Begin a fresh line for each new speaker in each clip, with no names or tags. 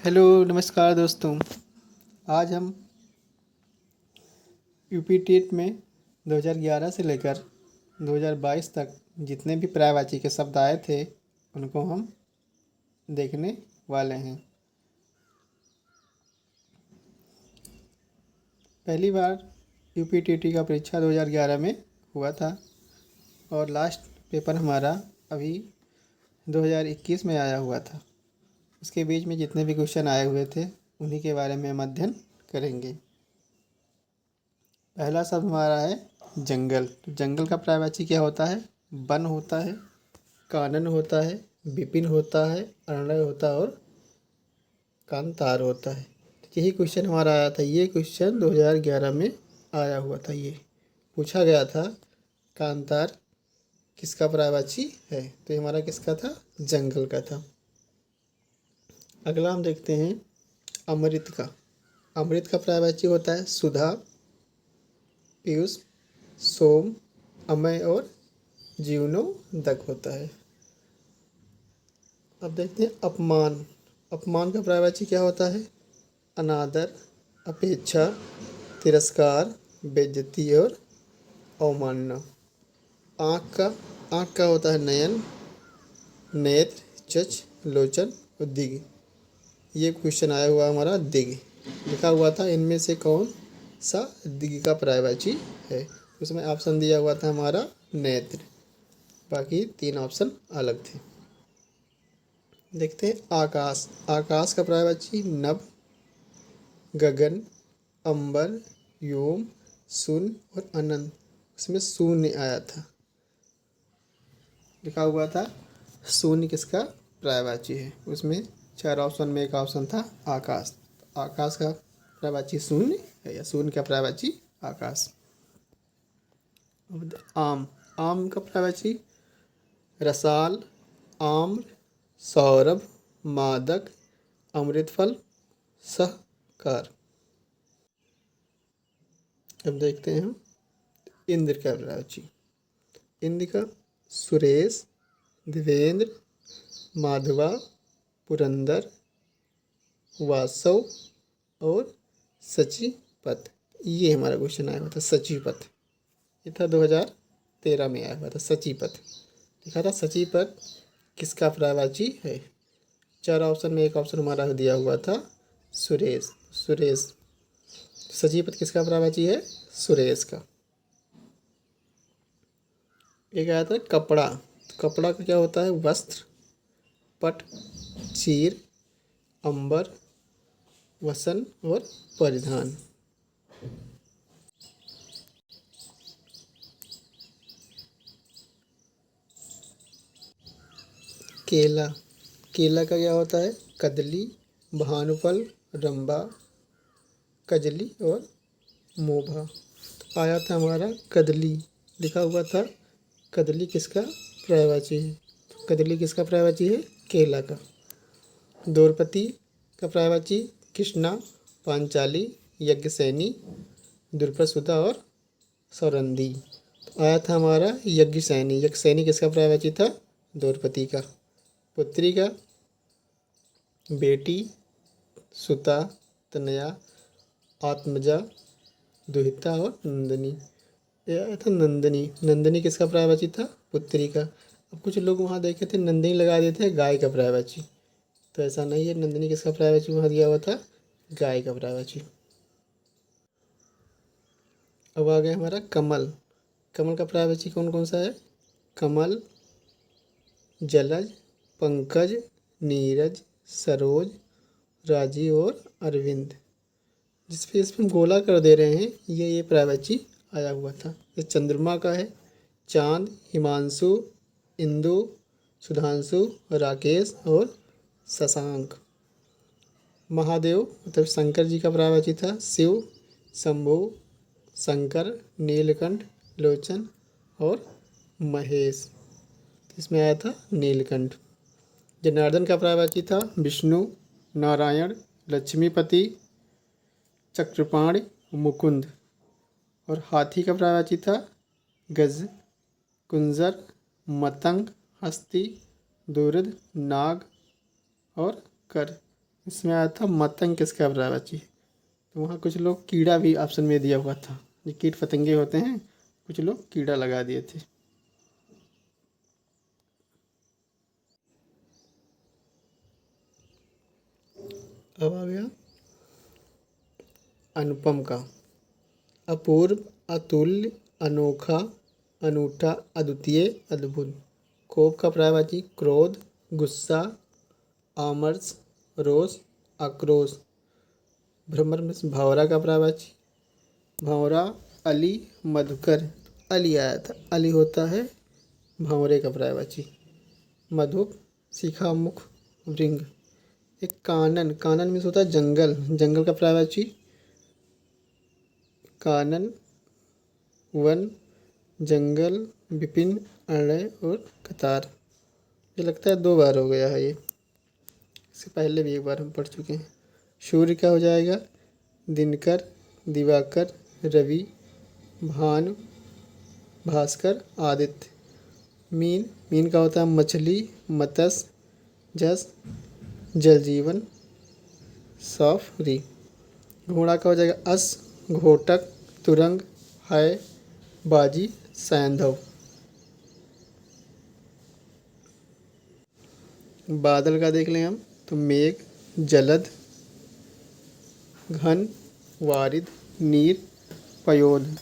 Hello नमस्कार दोस्तों। आज हम यूपी टेट में 2011 से लेकर 2022 तक जितने भी पर्यायवाची के शब्द आए थे उनको हम देखने वाले हैं। पहली बार यूपी टीटी का परीक्षा 2011 में हुआ था और लास्ट पेपर हमारा अभी 2021 में आया हुआ था। उसके बीच में जितने भी क्वेश्चन आए हुए थे उन्हीं के बारे में हम अध्ययन करेंगे। पहला शब्द हमारा है जंगल। तो जंगल का पर्यायवाची क्या होता है? वन होता है, कानन होता है, विपिन होता है, अरण्य होता है और कांतार होता है। तो यही क्वेश्चन हमारा आया था। ये क्वेश्चन 2011 में आया हुआ था। ये पूछा गया था कांतार किसका पर्यायवाची है, तो ये हमारा किसका था? जंगल का था। अगला हम देखते हैं अमृत का। अमृत का पर्यायवाची होता है सुधा, पीयूष, सोम, अमय और जीवनोदक होता है। अब देखते हैं अपमान। अपमान का पर्यायवाची क्या होता है? अनादर, अपेक्षा, तिरस्कार, बेइज्जती और अवमानना। आँख का होता है नयन, नेत्र, चच, लोचन और दिग। ये क्वेश्चन आया हुआ हमारा दिग। लिखा हुआ था इनमें से कौन सा दिग का पर्यायवाची है। उसमें ऑप्शन दिया हुआ था हमारा नेत्र, बाकी 3 ऑप्शन अलग थे। देखते हैं आकाश। आकाश का पर्यायवाची नभ, गगन, अंबर, व्योम, शून्य और अनंत। उसमें शून्य आया था। लिखा हुआ था शून्य किसका पर्यायवाची है। उसमें 4 ऑप्शन में एक ऑप्शन था आकाश। आकाश का पर्यायवाची शून्य है या शून्य का पर्यायवाची आकाश। आम। आम का पर्यायवाची रसाल, आम्र, सौरभ, मादक, अमृतफल, सहकार। अब देखते हैं हम इंद्र का पर्यायवाची। इंद्र का सुरेश, देवेंद्र, माधवा, पुरंदर, वासव और सचिपत। ये हमारा क्वेश्चन आया हुआ था सचिपत। ये था 2013 में आया हुआ था सचिपत। लिखा था सचिपत किसका पर्यायवाची है। 4 ऑप्शन में एक ऑप्शन हमारा दिया हुआ था सुरेश। सुरेश सचिपत किसका पर्यायवाची है? सुरेश का। एक आया था कपड़ा। कपड़ा का क्या होता है? वस्त्र, पट, चीर, अंबर, वसन और परिधान। केला। केला का क्या होता है? कदली, भानुफल, रंभा, कजली और मोभा। तो आया था हमारा कदली। लिखा हुआ था कदली किसका पर्यायवाची है। तो कदली किसका पर्यायवाची है? केला का। द्रौपदी का पर्यायवाची कृष्णा, पांचाली, यज्ञसेनी, द्रुपदसुधा और सौरंदी। तो आया था हमारा यज्ञसेनी। यज्ञसेनी किसका पर्यायवाची था? द्रौपदी का। पुत्री का बेटी, सुता, तनया, आत्मजा, दुहिता और नंदिनी। ये आया था नंदिनी। नंदिनी किसका पर्यायवाची था? पुत्री का। अब कुछ लोग वहाँ देखे थे नंदिनी लगा देते हैं गाय का पर्यायवाची, तो ऐसा नहीं है। नंदिनी किसका पर्यायवाची वहाँ दिया हुआ था? गाय का पर्यायवाची। अब आ गया हमारा कमल। कमल का पर्यायवाची कौन कौन सा है? कमल, जलज, पंकज, नीरज, सरोज, राजीव और अरविंद। जिस पे इसमें गोला कर दे रहे हैं ये पर्यायवाची आया हुआ था। ये चंद्रमा का है चांद, हिमांशु, इंदु, सुधांशु, राकेश और शशांक। महादेव मतलब शंकर जी का पर्यायवाची था शिव, शंभु, शंकर, नीलकंठ, लोचन और महेश। इसमें आया था नीलकंठ। जनार्दन का पर्यायवाची था विष्णु, नारायण, लक्ष्मीपति, चक्रपाणि, मुकुंद। और हाथी का पर्यायवाची था गज, कुंजर, मतंग, हस्ती, दुर्ध, नाग और कर। इसमें आया था मतंग किसका पर्यायवाची। तो वहाँ कुछ लोग कीड़ा भी ऑप्शन में दिया हुआ था, जो कीट पतंगे होते हैं, कुछ लोग कीड़ा लगा दिए थे। अब आ गया अनुपम का। अपूर्व, अतुल्य, अनोखा, अनूठा, अद्वितीय, अद्भुत। कोप का पर्यायवाची क्रोध, गुस्सा, आमर्ष, रोष, आक्रोश। भ्रमर में भावरा का पर्यायवाची भंवरा, अली, मधुकर। अली आया था, अली होता है भंवरे का पर्यायवाची। मधुप, शिखा, मुख, भृंग। एक कानन, कानन मीन्स होता है जंगल, जंगल का पर्यायवाची कानन, वन, जंगल, विपिन, अरण्य और कतार। ये लगता है 2 बार हो गया है ये, इससे पहले भी एक बार हम पढ़ चुके हैं। सूर्य का हो जाएगा दिनकर, दिवाकर, रवि, भानु, भास्कर, आदित्य। मीन, मीन का होता है मछली, मत्स्य, जस, जल जीवन, साफरी। घोड़ा का हो जाएगा अस, घोटक, तुरंग, है, बाजी, सैंधव। बादल का देख लें हम तो मेघ, जलद, घन, वारिद, नीर, पयोध।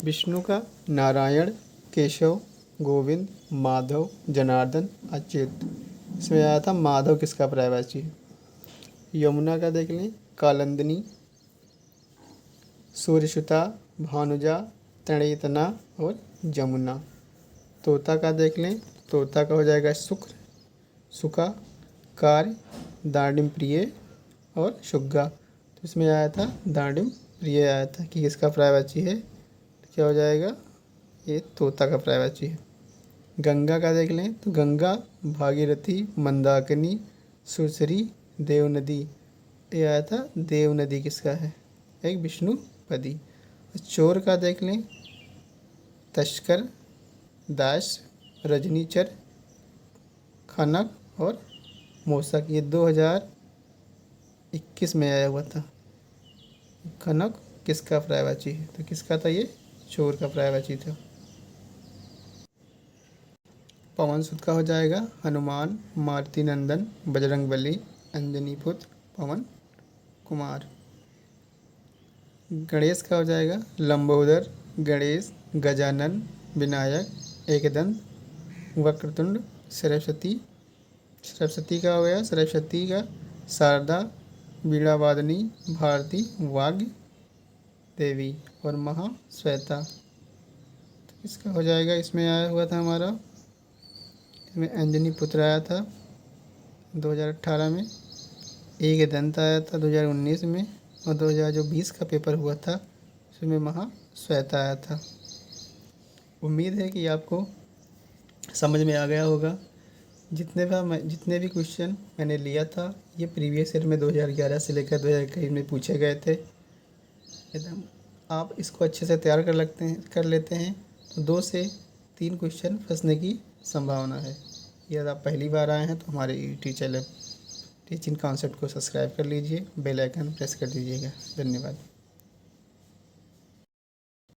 विष्णु का नारायण, केशव, गोविंद, माधव, जनार्दन, अच्युत। इसमें आया था माधव किसका पर्यायवाची। यमुना का देख लें कालंदनी, सूर्यसुता, भानुजा, तृणीतना और जमुना। तोता का देख लें, तोता का हो जाएगा शुक्र, सुका, कार्य, दांडिम प्रिय और शुग्गा। तो इसमें आया था दांडिम प्रिय आया था कि किसका पर्यायवाची है, तो क्या हो जाएगा, ये तोता का पर्यायवाची है। गंगा का देख लें तो गंगा, भागीरथी, मंदाकिनी, सुरसरी, देव नदी। ये आया था देव नदी किसका है, एक विष्णुपदी। चोर का देख लें तस्कर, दास, रजनीचर, खनक और मोसक। ये 2021 में आया हुआ था। खनक किसका पर्यायवाची है, तो किसका था, ये चोर का पर्यायवाची था। पवन सुत का हो जाएगा हनुमान, मारुति नंदन, बजरंगबली, अंजनी पुत्र, पवन कुमार। गणेश का हो जाएगा लंबोदर, गणेश, गजानन, विनायक, एकदंत, वक्रतुंड, सरस्वती। सरस्वती का हो गया सरस्वती का शारदा, वीणावादनी, भारती, वाग्य देवी और महाश्वेता। तो इसका हो जाएगा, इसमें आया हुआ था हमारा, इसमें अंजनी पुत्र आया था 2018 में, एक दंत आया था 2019 में, और 2020 का पेपर हुआ था उसमें महाश्वेता आया था। उम्मीद है कि आपको समझ में आ गया होगा। जितने भी क्वेश्चन मैंने लिया था ये प्रीवियस ईयर में 2011 से लेकर 2021 में पूछे गए थे। एकदम आप इसको अच्छे से तैयार कर लेते हैं तो 2 से 3 क्वेश्चन फंसने की संभावना है। यदि आप पहली बार आए हैं तो हमारे यूट्यूब चैनल टीचिंग कॉन्सेप्ट को सब्सक्राइब कर लीजिए, बेल आइकन प्रेस कर दीजिएगा। धन्यवाद।